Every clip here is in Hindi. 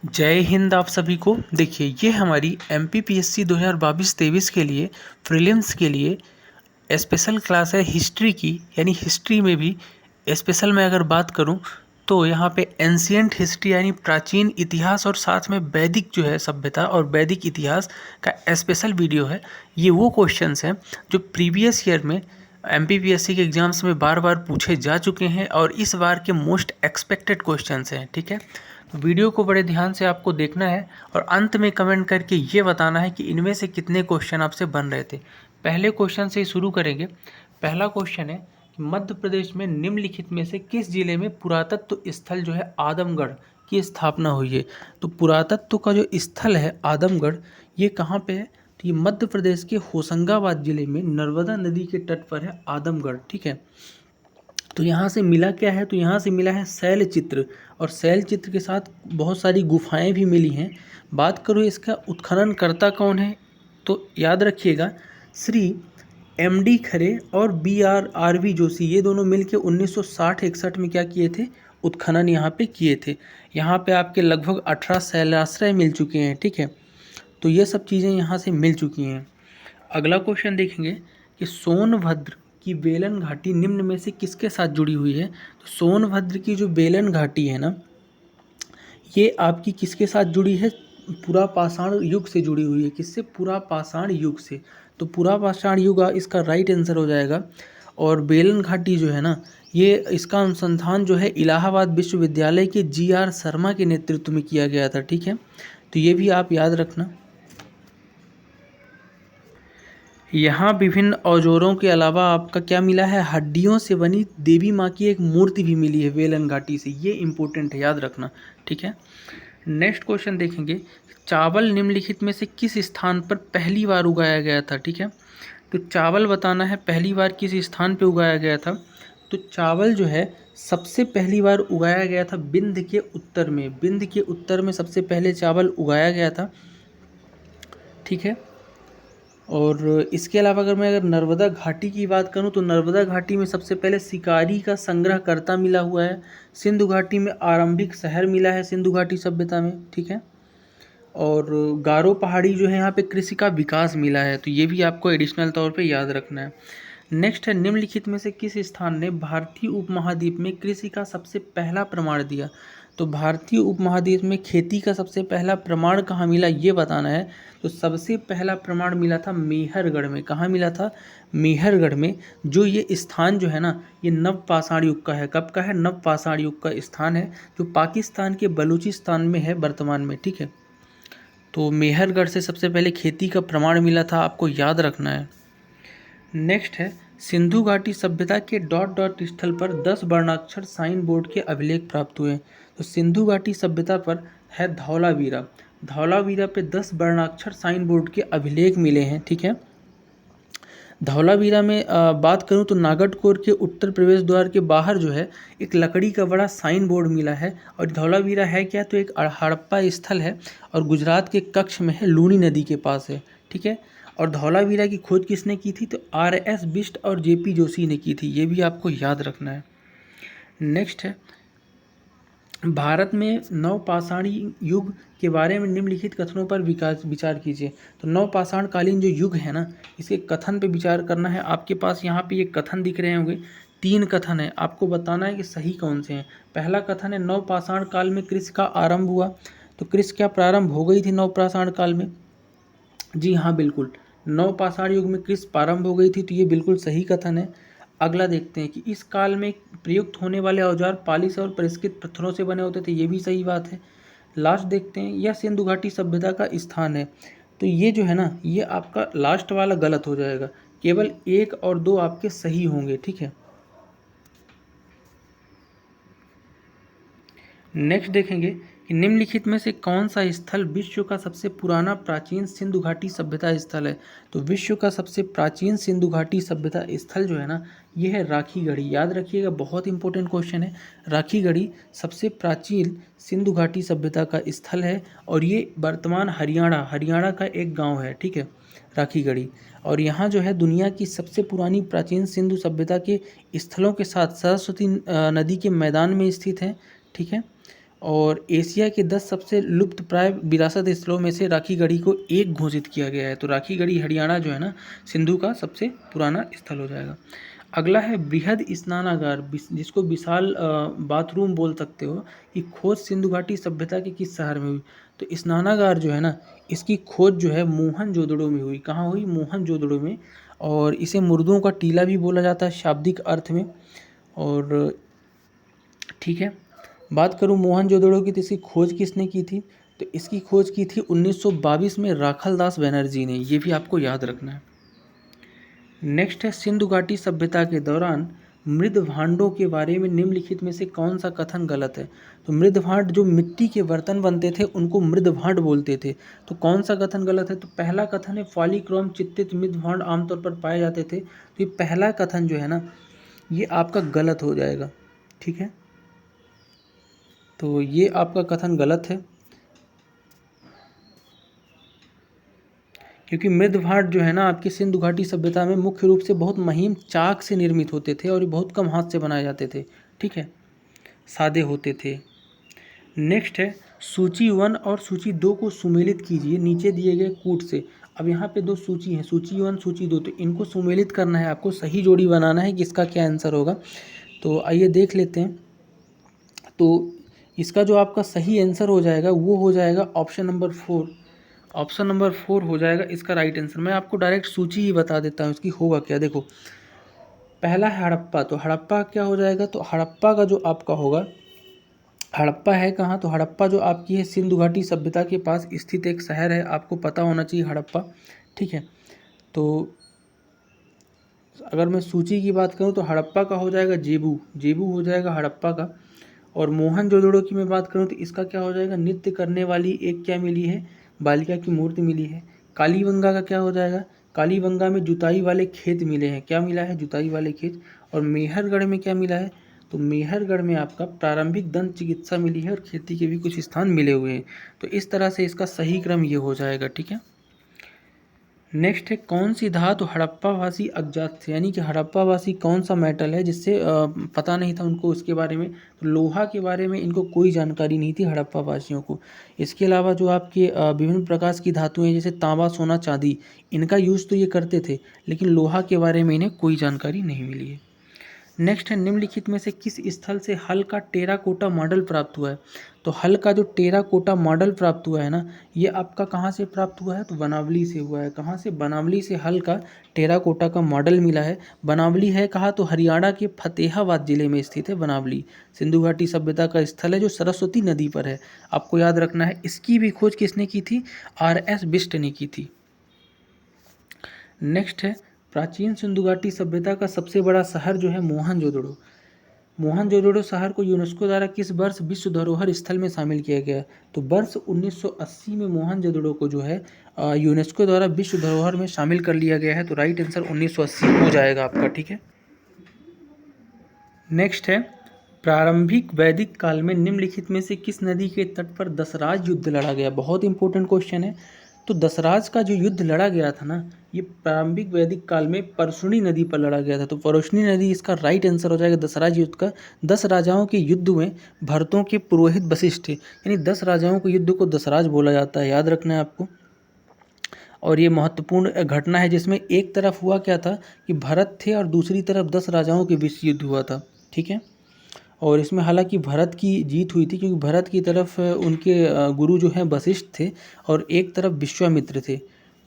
जय हिंद आप सभी को। देखिए, ये हमारी एमपीपीएससी 2022-23 के लिए प्रीलिम्स के लिए स्पेशल क्लास है हिस्ट्री की। यानी हिस्ट्री में भी स्पेशल में अगर बात करूं तो यहाँ पे एंशियंट हिस्ट्री यानी प्राचीन इतिहास और साथ में वैदिक जो है सभ्यता और वैदिक इतिहास का स्पेशल वीडियो है। ये वो क्वेश्चंस हैं जो प्रीवियस ईयर में एमपीपीएससी के एग्जाम्स में बार बार पूछे जा चुके हैं और इस बार के मोस्ट एक्सपेक्टेड क्वेश्चंस हैं। ठीक है, तो वीडियो को बड़े ध्यान से आपको देखना है और अंत में कमेंट करके ये बताना है कि इनमें से कितने क्वेश्चन आपसे बन रहे थे। पहले क्वेश्चन से ही शुरू करेंगे। पहला क्वेश्चन है कि मध्य प्रदेश में निम्नलिखित में से किस जिले में पुरातत्व स्थल जो है आदमगढ़ की स्थापना हुई है। तो पुरातत्व का जो स्थल है आदमगढ़, ये कहाँ पे है? तो ये मध्य प्रदेश के होशंगाबाद जिले में नर्मदा नदी के तट पर है आदमगढ़। ठीक है, तो यहाँ से मिला क्या है? तो यहाँ से मिला है शैल चित्र, और शैल चित्र के साथ बहुत सारी गुफाएं भी मिली हैं। बात करो इसका उत्खननकर्ता कौन है, तो याद रखिएगा श्री एमडी खरे और आरवी जोशी, ये दोनों मिलकर 1960-61 में क्या किए थे? उत्खनन यहाँ पे किए थे। यहाँ पे आपके लगभग 18 शैलाश्रय मिल चुके हैं। ठीक है, तो ये सब चीज़ें यहाँ से मिल चुकी हैं। अगला क्वेश्चन देखेंगे कि सोनभद्र की बेलन घाटी निम्न में से किसके साथ जुड़ी हुई है। तो सोनभद्र की जो बेलन घाटी है ना, ये आपकी किसके साथ जुड़ी है? पुरा पाषाण युग से जुड़ी हुई है। किससे? पुरा पाषाण युग से। तो पुरा पाषाण युग इसका राइट आंसर हो जाएगा। और बेलन घाटी जो है ना, ये इसका अनुसंधान जो है इलाहाबाद विश्वविद्यालय के GR शर्मा के नेतृत्व में किया गया था। ठीक है, तो ये भी आप याद रखना। यहाँ विभिन्न औजारों के अलावा आपका क्या मिला है? हड्डियों से बनी देवी माँ की एक मूर्ति भी मिली है बेलन घाटी से। ये इंपॉर्टेंट है, याद रखना। ठीक है, नेक्स्ट क्वेश्चन देखेंगे। चावल निम्नलिखित में से किस स्थान पर पहली बार उगाया गया था? ठीक है, तो चावल बताना है पहली बार किस स्थान पर उगाया गया था। तो चावल जो है सबसे पहली बार उगाया गया था विंध्य के उत्तर में। विंध्य के उत्तर में सबसे पहले चावल उगाया गया था। ठीक है, और इसके अलावा अगर नर्मदा घाटी की बात करूं तो नर्मदा घाटी में सबसे पहले शिकारी का संग्रहकर्ता मिला हुआ है। सिंधु घाटी में आरंभिक शहर मिला है सिंधु घाटी सभ्यता में। ठीक है, और गारो पहाड़ी जो है यहाँ पे कृषि का विकास मिला है। तो ये भी आपको एडिशनल तौर पे याद रखना है। नेक्स्ट है निम्नलिखित में से किस स्थान ने भारतीय उपमहाद्वीप में कृषि का सबसे पहला प्रमाण दिया। तो भारतीय उपमहाद्वीप में खेती का सबसे पहला प्रमाण कहाँ मिला, ये बताना है। तो सबसे पहला प्रमाण मिला था मेहरगढ़ में। कहाँ मिला था? मेहरगढ़ में। जो ये स्थान जो है ना, ये नवपाषाण युग का है। कब का है? नवपाषाण युग का स्थान है, जो पाकिस्तान के बलूचिस्तान में है वर्तमान में। ठीक है, तो मेहरगढ़ से सबसे पहले खेती का प्रमाण मिला था, आपको याद रखना है। नेक्स्ट है सिंधु घाटी सभ्यता के डॉट डॉट स्थल पर 10 वर्णाक्षर साइन बोर्ड के अभिलेख प्राप्त हुए। तो सिंधु घाटी सभ्यता पर है धौलावीरा। धौलावीरा पे 10 वर्णाक्षर साइन बोर्ड के अभिलेख मिले हैं। ठीक है, धौलावीरा में बात करूं तो नागरकोट के उत्तर प्रवेश द्वार के बाहर जो है एक लकड़ी का बड़ा साइन बोर्ड मिला है। और धौलावीरा है क्या? तो एक हड़प्पा स्थल है और गुजरात के कच्छ में है, लूनी नदी के पास है। ठीक है, और धौलावीरा की खोज किसने की थी? तो RS बिष्ट और JP जोशी ने की थी। ये भी आपको याद रखना है। नेक्स्ट है भारत में नवपाषाणी युग के बारे में निम्नलिखित कथनों पर विचार कीजिए। तो नवपाषाण कालीन जो युग है ना, इसके कथन पे विचार करना है। आपके पास यहाँ पे ये कथन दिख रहे होंगे, 3 कथन है, आपको बताना है कि सही कौन से हैं। पहला कथन है नवपाषाण काल में कृषि का आरंभ हुआ। तो कृषि क्या प्रारंभ हो गई थी नवपाषाण काल में? जी हाँ, बिल्कुल, नवपाषाण युग में कृषि प्रारंभ हो गई थी। तो ये बिल्कुल सही कथन है। अगला देखते हैं कि इस काल में प्रयुक्त होने वाले औजार पालिश और परिष्कृत पत्थरों से बने होते थे। ये भी सही बात है। लास्ट देखते हैं, यह सिंधु घाटी सभ्यता का स्थान है। तो ये जो है ना, ये आपका लास्ट वाला गलत हो जाएगा। केवल 1 और 2 आपके सही होंगे। ठीक है, नेक्स्ट देखेंगे कि निम्नलिखित में से कौन सा स्थल विश्व का सबसे पुराना प्राचीन सिंधु घाटी सभ्यता स्थल है। तो विश्व का सबसे प्राचीन सिंधु घाटी सभ्यता स्थल जो है ना, ये है राखीगढ़ी। याद रखिएगा, बहुत इंपॉर्टेंट क्वेश्चन है। राखीगढ़ी सबसे प्राचीन सिंधु घाटी सभ्यता का स्थल है और ये वर्तमान हरियाणा का एक गाँव है। ठीक है, राखीगढ़ी। और यहाँ जो है दुनिया की सबसे पुरानी प्राचीन सिंधु सभ्यता के स्थलों के साथ सरस्वती नदी के मैदान में स्थित है। ठीक है, और एशिया के 10 सबसे लुप्त प्राय विरासत स्थलों में से राखीगढ़ी को एक घोषित किया गया है। तो राखीगढ़ी हरियाणा जो है ना, सिंधु का सबसे पुराना स्थल हो जाएगा। अगला है बृहद स्नानागार, जिसको विशाल बाथरूम बोल सकते हो, कि खोज सिंधु घाटी सभ्यता के किस शहर में हुई। तो स्नानागार जो है ना, इसकी खोज जो है मोहनजोदड़ो में हुई। कहाँ हुई? मोहनजोदड़ो में। और इसे मुर्दों का टीला भी बोला जाता है शाब्दिक अर्थ में। और ठीक है, बात करूँ मोहनजोदड़ो की, तो इसकी खोज किसने की थी? तो इसकी खोज की थी 1922 में राखलदास बनर्जी ने। ये भी आपको याद रखना है। नेक्स्ट है सिंधु घाटी सभ्यता के दौरान मृद भांडों के बारे में निम्नलिखित में से कौन सा कथन गलत है? तो मृद भांड, जो मिट्टी के बर्तन बनते थे उनको मृद भांड बोलते थे। तो कौन सा कथन गलत है? तो पहला कथन है पॉलीक्रोम चित्रित मृद भांड आमतौर पर पाए जाते थे। तो ये पहला कथन जो है ना, ये आपका गलत हो जाएगा। ठीक है, तो ये आपका कथन गलत है, क्योंकि मृद भांड जो है ना, आपकी सिंधु घाटी सभ्यता में मुख्य रूप से बहुत महीन चाक से निर्मित होते थे और ये बहुत कम हाथ से बनाए जाते थे। ठीक है, सादे होते थे। नेक्स्ट है सूची 1 और सूची 2 को सुमेलित कीजिए नीचे दिए गए कूट से। अब यहाँ पे दो सूची है, सूची 1 सूची 2, तो इनको सुमेलित करना है आपको, सही जोड़ी बनाना है कि इसका क्या आंसर होगा। तो आइए देख लेते हैं। तो इसका जो आपका सही आंसर हो जाएगा वो हो जाएगा ऑप्शन नंबर 4। ऑप्शन नंबर 4 हो जाएगा इसका राइट आंसर। मैं आपको डायरेक्ट सूची ही बता देता हूँ इसकी होगा क्या। देखो, पहला है हड़प्पा। तो हड़प्पा क्या हो जाएगा? तो हड़प्पा का जो आपका होगा, हड़प्पा है कहाँ? तो हड़प्पा जो आपकी है सिंधु घाटी सभ्यता के पास स्थित एक शहर है, आपको पता होना चाहिए हड़प्पा। ठीक है, तो अगर मैं सूची की बात करूँ तो हड़प्पा का हो जाएगा जेबू, जेबू हो जाएगा हड़प्पा का। और मोहनजोदड़ो की मैं बात करूँ तो इसका क्या हो जाएगा? नृत्य करने वाली एक क्या मिली है? बालिका की मूर्ति मिली है। कालीबंगा का क्या हो जाएगा? कालीबंगा में जुताई वाले खेत मिले हैं। क्या मिला है? जुताई वाले खेत। और मेहरगढ़ में क्या मिला है? तो मेहरगढ़ में आपका प्रारंभिक दंत चिकित्सा मिली है और खेती के भी कुछ स्थान मिले हुए हैं। तो इस तरह से इसका सही क्रम ये हो जाएगा। ठीक है, नेक्स्ट है कौन सी धातु हड़प्पावासी अज्ञात थे, यानी कि हड़प्पावासी कौन सा मेटल है जिससे पता नहीं था उनको उसके बारे में। तो लोहा के बारे में इनको कोई जानकारी नहीं थी हड़प्पावासियों को। इसके अलावा जो आपके विभिन्न प्रकार की धातुएं जैसे तांबा सोना चांदी, इनका यूज़ तो ये करते थे, लेकिन लोहा के बारे में इन्हें कोई जानकारी नहीं मिली है। नेक्स्ट है निम्नलिखित में से किस स्थल से हल का टेराकोटा मॉडल प्राप्त हुआ है? तो हल का जो टेराकोटा मॉडल प्राप्त हुआ है ना, ये आपका कहाँ से प्राप्त हुआ है? तो बनावली से हुआ है। कहाँ से? बनावली से हल का टेराकोटा का मॉडल मिला है। बनावली है कहाँ? तो हरियाणा के फतेहाबाद जिले में स्थित है बनावली। सिंधु घाटी सभ्यता का स्थल है जो सरस्वती नदी पर है, आपको याद रखना है। इसकी भी खोज किसने की थी? RS बिष्ट ने की थी। नेक्स्ट है प्राचीन सिंधु घाटी सभ्यता का सबसे बड़ा शहर जो है मोहनजोदड़ो। मोहनजोदड़ो शहर को यूनेस्को द्वारा किस वर्ष विश्व धरोहर स्थल में शामिल किया गया? तो वर्ष 1980 में मोहनजोदड़ो को जो है यूनेस्को द्वारा विश्व धरोहर में शामिल कर लिया गया है। तो राइट आंसर 1980 हो जाएगा आपका। ठीक है, नेक्स्ट है प्रारंभिक वैदिक काल में निम्नलिखित में से किस नदी के तट पर दसराज युद्ध लड़ा गया? बहुत इंपॉर्टेंट क्वेश्चन है। तो दसराज का जो युद्ध लड़ा गया था ना, ये प्रारंभिक वैदिक काल में परशुनी नदी पर लड़ा गया था। तो परशुनी नदी इसका राइट आंसर हो जाएगा दसराज युद्ध का। 10 राजाओं के युद्ध में भरतों के पुरोहित वशिष्ठ थे, यानी 10 राजाओं के युद्ध को दसराज बोला जाता है, याद रखना है आपको। और ये महत्वपूर्ण घटना है जिसमें एक तरफ हुआ क्या था कि भरत थे और दूसरी तरफ 10 राजाओं के बीच युद्ध हुआ था। ठीक है, और इसमें हालांकि भरत की जीत हुई थी, क्योंकि भरत की तरफ उनके गुरु जो हैं वशिष्ठ थे और एक तरफ विश्वामित्र थे।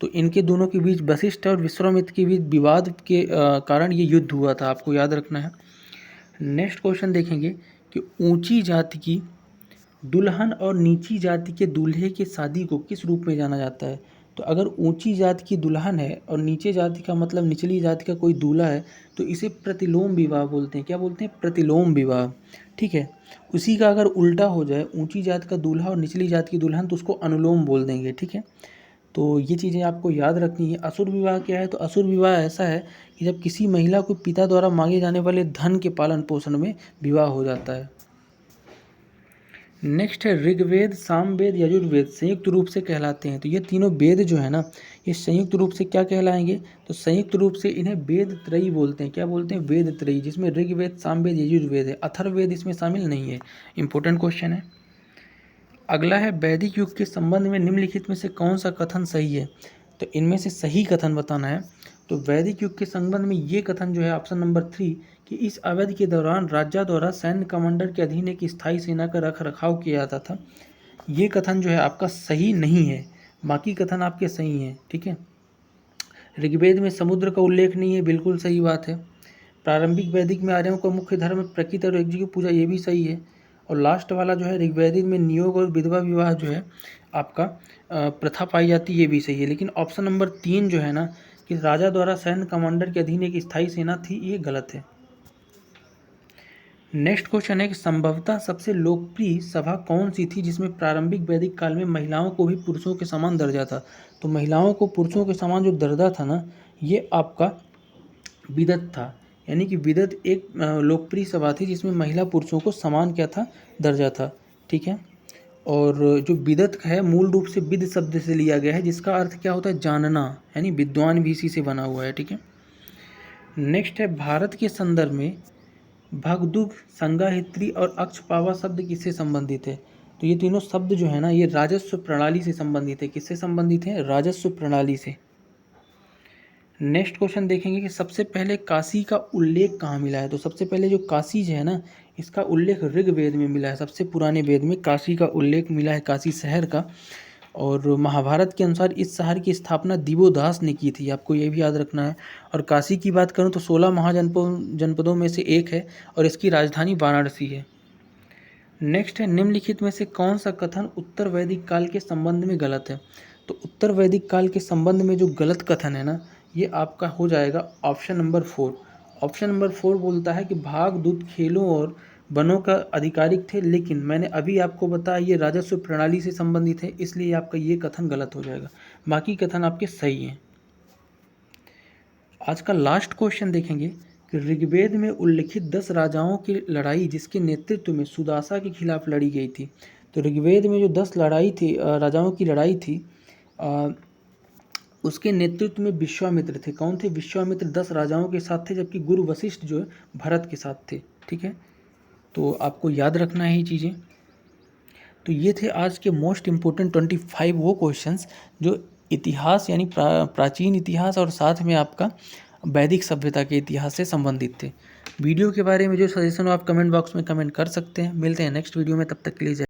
तो इनके दोनों के बीच, वशिष्ठ और विश्वामित्र के बीच विवाद के कारण ये युद्ध हुआ था, आपको याद रखना है। नेक्स्ट क्वेश्चन देखेंगे कि ऊंची जाति की दुल्हन और नीची जाति के दूल्हे की शादी को किस रूप में जाना जाता है? तो अगर ऊंची जाति की दुल्हन है और नीचे जाति का मतलब निचली जाति का कोई दूल्हा है, तो इसे प्रतिलोम विवाह बोलते हैं। क्या बोलते हैं? प्रतिलोम विवाह। ठीक है, उसी का अगर उल्टा हो जाए, ऊंची जाति का दूल्हा और निचली जाति की दुल्हन, तो उसको अनुलोम बोल देंगे। ठीक है, तो ये चीज़ें आपको याद रखनी है। असुर विवाह क्या है? तो असुर विवाह ऐसा है कि जब किसी महिला को पिता द्वारा मांगे जाने वाले धन के पालन पोषण में विवाह हो जाता है। नेक्स्ट है ऋग्वेद, सामवेद, यजुर्वेद संयुक्त रूप से कहलाते हैं। तो ये तीनों वेद जो है ना, ये संयुक्त रूप से क्या कहलाएंगे? तो संयुक्त रूप से इन्हें वेद त्रयी बोलते हैं। क्या बोलते हैं? वेद त्रयी, जिसमें ऋग्वेद, सामवेद, यजुर्वेद है। अथर्ववेद इसमें शामिल नहीं है। इंपॉर्टेंट क्वेश्चन है। अगला है वैदिक युग के संबंध में निम्नलिखित में से कौन सा कथन सही है। तो इनमें से सही कथन बताना है। तो वैदिक युग के संबंध में ये कथन जो है ऑप्शन नंबर 3 कि इस अवधि के दौरान राजा द्वारा सैन्य कमांडर के अधीन एक स्थायी सेना का रख रखाव किया जाता था, ये कथन जो है आपका सही नहीं है। बाकी कथन आपके सही हैं, ठीक है। ऋग्वेद में समुद्र का उल्लेख नहीं है, बिल्कुल सही बात है। प्रारंभिक वैदिक में आर्यों का मुख्य धर्म प्रकृति और यज्ञ की पूजा, ये भी सही है। और लास्ट वाला जो है ऋग्वेदिक में नियोग और विधवा विवाह जो है आपका प्रथा पाई जाती है, ये भी सही है। लेकिन ऑप्शन नंबर 3 जो है ना कि राजा द्वारा सैन्य कमांडर के अधीन एक स्थायी सेना थी, ये गलत है। नेक्स्ट क्वेश्चन है कि संभवतः सबसे लोकप्रिय सभा कौन सी थी जिसमें प्रारंभिक वैदिक काल में महिलाओं को भी पुरुषों के समान दर्जा था। तो महिलाओं को पुरुषों के समान जो दर्जा था ना, ये आपका विदत था। यानी कि विदत एक लोकप्रिय सभा थी जिसमें महिला पुरुषों को समान क्या था, दर्जा था, ठीक है। और जो विदत है मूल रूप से विद शब्द से लिया गया है, जिसका अर्थ क्या होता है, जानना, यानी विद्वान भी इसी से बना हुआ है, ठीक है। नेक्स्ट है भारत के संदर्भ में भगदुग, संगाहित्री और अक्षपावा शब्द किससे संबंधित है। तो ये तीनों शब्द जो है ना, ये राजस्व प्रणाली से संबंधित है। किससे संबंधित है, राजस्व प्रणाली से। नेक्स्ट क्वेश्चन देखेंगे कि सबसे पहले काशी का उल्लेख कहाँ मिला है। तो सबसे पहले जो काशी जो है ना, इसका उल्लेख ऋग्वेद में मिला है। सबसे पुराने वेद में काशी का उल्लेख मिला है, काशी शहर का। और महाभारत के अनुसार इस शहर की स्थापना दिवोदास ने की थी, आपको ये भी याद रखना है। और काशी की बात करूँ तो 16 महाजनपदों में से एक है और इसकी राजधानी वाराणसी है। नेक्स्ट है निम्नलिखित में से कौन सा कथन उत्तर वैदिक काल के संबंध में गलत है। तो उत्तर वैदिक काल के संबंध में जो गलत कथन है ना, ये आपका हो जाएगा ऑप्शन नंबर 4। ऑप्शन नंबर 4 बोलता है कि भागदूत खेलों और वनों का आधिकारिक थे, लेकिन मैंने अभी आपको बताया ये राजस्व प्रणाली से संबंधित है, इसलिए आपका ये कथन गलत हो जाएगा। बाकी कथन आपके सही हैं। आज का लास्ट क्वेश्चन देखेंगे कि ऋग्वेद में उल्लिखित 10 राजाओं की लड़ाई जिसके नेतृत्व में सुदासा के खिलाफ लड़ी गई थी। तो ऋग्वेद में जो 10 लड़ाई थी, राजाओं की लड़ाई थी, उसके नेतृत्व में विश्वामित्र थे। कौन थे, विश्वामित्र 10 राजाओं के साथ थे, जबकि गुरु वशिष्ठ जो है भरत के साथ थे, ठीक है। तो आपको याद रखना है ये चीज़ें। तो ये थे आज के मोस्ट इम्पोर्टेंट 25 वो क्वेश्चंस जो इतिहास यानी प्राचीन इतिहास और साथ में आपका वैदिक सभ्यता के इतिहास से संबंधित थे। वीडियो के बारे में जो सजेशन हो आप कमेंट बॉक्स में कमेंट कर सकते हैं। मिलते हैं नेक्स्ट वीडियो में, तब तक के लिए जय।